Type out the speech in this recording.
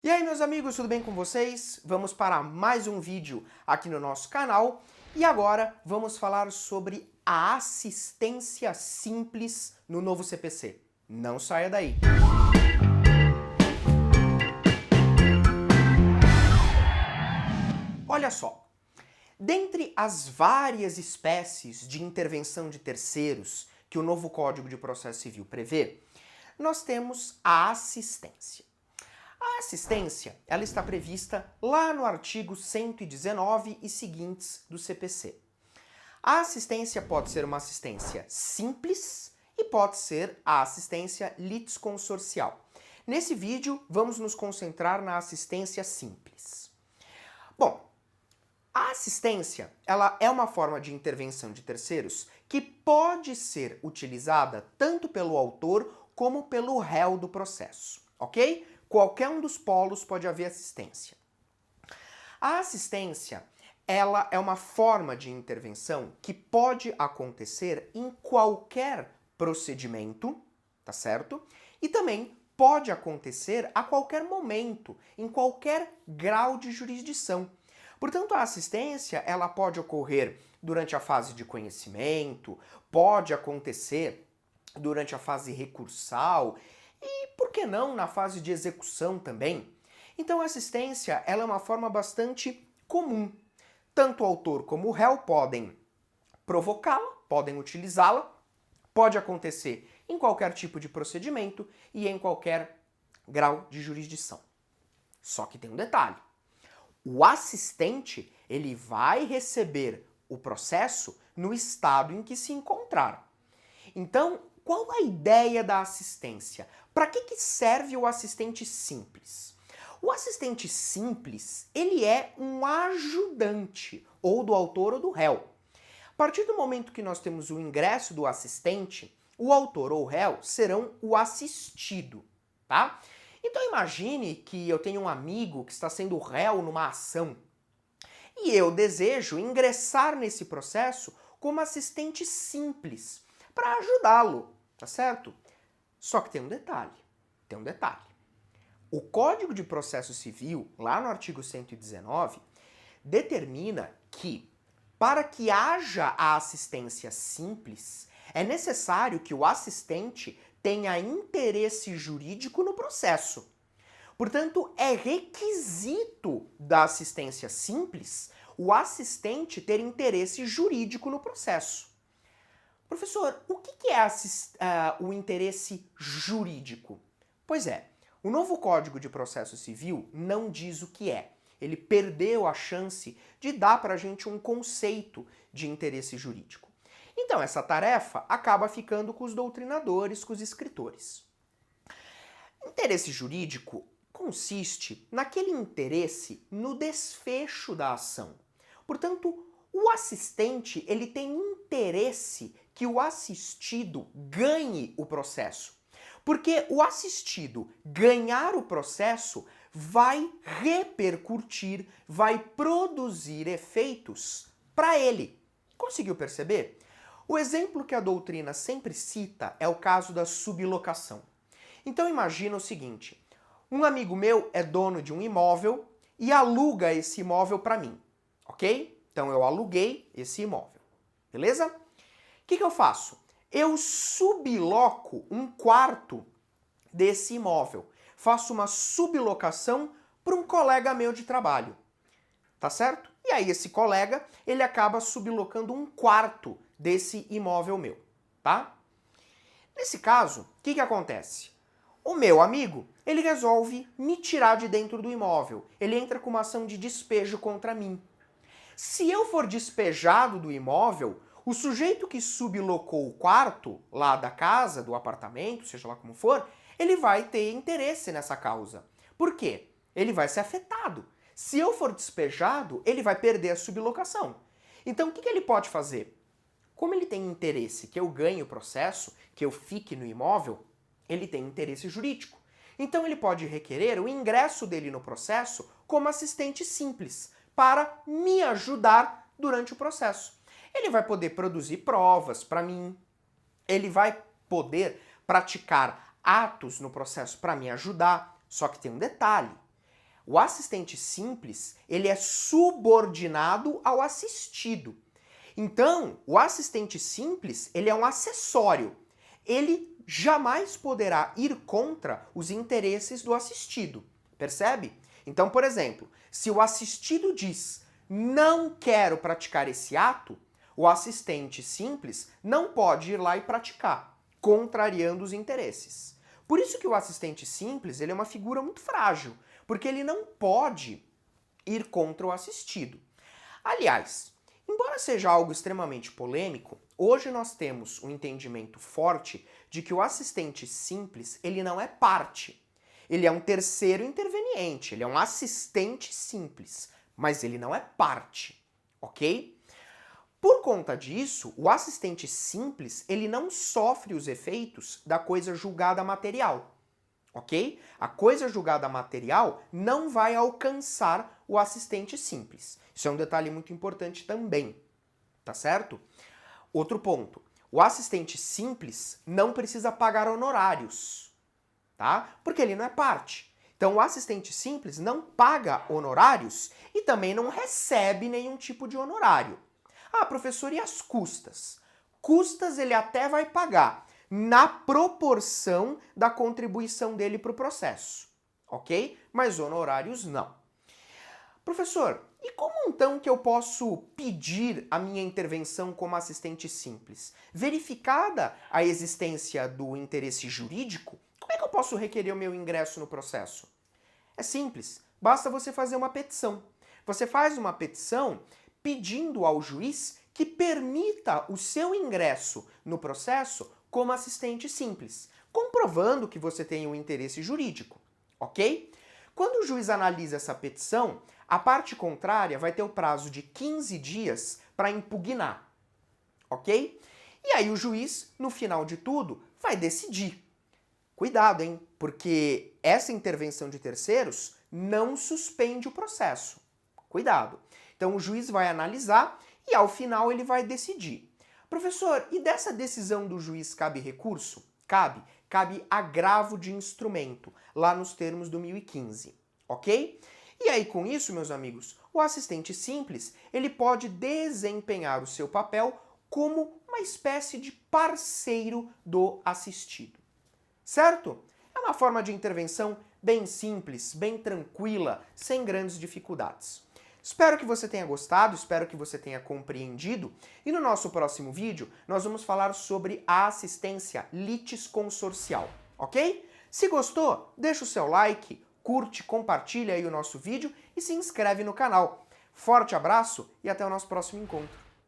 E aí, meus amigos, tudo bem com vocês? Vamos para mais um vídeo aqui no nosso canal e agora vamos falar sobre a assistência simples no novo CPC. Não saia daí! Olha só, dentre as várias espécies de intervenção de terceiros que o novo Código de Processo Civil prevê, nós temos a assistência. A assistência, ela está prevista lá no artigo 119 e seguintes do CPC. A assistência pode ser uma assistência simples e pode ser a assistência litisconsorcial. Nesse vídeo, vamos nos concentrar na assistência simples. Bom, a assistência, ela é uma forma de intervenção de terceiros que pode ser utilizada tanto pelo autor como pelo réu do processo, ok? Qualquer um dos polos pode haver assistência. A assistência, ela é uma forma de intervenção que pode acontecer em qualquer procedimento, tá certo? E também pode acontecer a qualquer momento, em qualquer grau de jurisdição. Portanto, a assistência, ela pode ocorrer durante a fase de conhecimento, pode acontecer durante a fase recursal, e, por que não, na fase de execução também? Então a assistência ela é uma forma bastante comum. Tanto o autor como o réu podem provocá-la, podem utilizá-la, pode acontecer em qualquer tipo de procedimento e em qualquer grau de jurisdição. Só que tem um detalhe. O assistente ele vai receber o processo no estado em que se encontrar. Então, qual a ideia da assistência? Para que serve o assistente simples? O assistente simples, ele é um ajudante, ou do autor ou do réu. A partir do momento que nós temos o ingresso do assistente, o autor ou o réu serão o assistido, tá? Então imagine que eu tenho um amigo que está sendo réu numa ação e eu desejo ingressar nesse processo como assistente simples, para ajudá-lo, tá certo? Só que tem um detalhe, O Código de Processo Civil, lá no artigo 119, determina que, para que haja a assistência simples, é necessário que o assistente tenha interesse jurídico no processo. Portanto, é requisito da assistência simples o assistente ter interesse jurídico no processo. Professor, o que é o interesse jurídico? Pois é, o novo Código de Processo Civil não diz o que é. Ele perdeu a chance de dar para a gente um conceito de interesse jurídico. Então essa tarefa acaba ficando com os doutrinadores, com os escritores. Interesse jurídico consiste naquele interesse no desfecho da ação. Portanto, o assistente ele tem interesse que o assistido ganhe o processo. Porque o assistido ganhar o processo vai repercutir, vai produzir efeitos para ele. Conseguiu perceber? O exemplo que a doutrina sempre cita é o caso da sublocação. Então imagina o seguinte, um amigo meu é dono de um imóvel e aluga esse imóvel para mim, ok? Então eu aluguei esse imóvel, beleza? O que eu faço? Eu subloco um quarto desse imóvel. Faço uma sublocação para um colega meu de trabalho, tá certo? E aí esse colega, ele acaba sublocando um quarto desse imóvel meu, tá? Nesse caso, o que acontece? O meu amigo, ele resolve me tirar de dentro do imóvel. Ele entra com uma ação de despejo contra mim. Se eu for despejado do imóvel, o sujeito que sublocou o quarto lá da casa, do apartamento, seja lá como for, ele vai ter interesse nessa causa. Por quê? Ele vai ser afetado. Se eu for despejado, ele vai perder a sublocação. Então o que ele pode fazer? Como ele tem interesse que eu ganhe o processo, que eu fique no imóvel, ele tem interesse jurídico. Então ele pode requerer o ingresso dele no processo como assistente simples, para me ajudar durante o processo. Ele vai poder produzir provas para mim, ele vai poder praticar atos no processo para me ajudar, só que tem um detalhe. O assistente simples, ele é subordinado ao assistido. Então, o assistente simples, ele é um acessório. Ele jamais poderá ir contra os interesses do assistido. Percebe? Então, por exemplo, se o assistido diz não quero praticar esse ato, o assistente simples não pode ir lá e praticar, contrariando os interesses. Por isso que o assistente simples ele é uma figura muito frágil, porque ele não pode ir contra o assistido. Aliás, embora seja algo extremamente polêmico, hoje nós temos um entendimento forte de que o assistente simples ele não é parte. Ele é um terceiro interveniente, ele é um assistente simples, mas ele não é parte, ok? Por conta disso, o assistente simples ele não sofre os efeitos da coisa julgada material, ok? A coisa julgada material não vai alcançar o assistente simples. Isso é um detalhe muito importante também, tá certo? Outro ponto, o assistente simples não precisa pagar honorários, tá? Porque ele não é parte. Então o assistente simples não paga honorários e também não recebe nenhum tipo de honorário. Ah, professor, e as custas? Custas ele até vai pagar na proporção da contribuição dele para o processo, ok? Mas honorários não. Professor, e como então que eu posso pedir a minha intervenção como assistente simples? Verificada a existência do interesse jurídico, como é que eu posso requerer o meu ingresso no processo? É simples, basta você fazer uma petição. Você faz uma petição pedindo ao juiz que permita o seu ingresso no processo como assistente simples, comprovando que você tem um interesse jurídico, ok? Quando o juiz analisa essa petição, a parte contrária vai ter o prazo de 15 dias para impugnar, ok? E aí o juiz, no final de tudo, vai decidir. Cuidado, hein? Porque essa intervenção de terceiros não suspende o processo. Cuidado. Então o juiz vai analisar e ao final ele vai decidir. Professor, e dessa decisão do juiz cabe recurso? Cabe. Cabe agravo de instrumento, lá nos termos do 1015, ok? E aí com isso, meus amigos, o assistente simples, ele pode desempenhar o seu papel como uma espécie de parceiro do assistido. Certo? É uma forma de intervenção bem simples, bem tranquila, sem grandes dificuldades. Espero que você tenha gostado, espero que você tenha compreendido. E no nosso próximo vídeo, nós vamos falar sobre a assistência litisconsorcial, ok? Se gostou, deixa o seu like, curte, compartilha aí o nosso vídeo e se inscreve no canal. Forte abraço e até o nosso próximo encontro.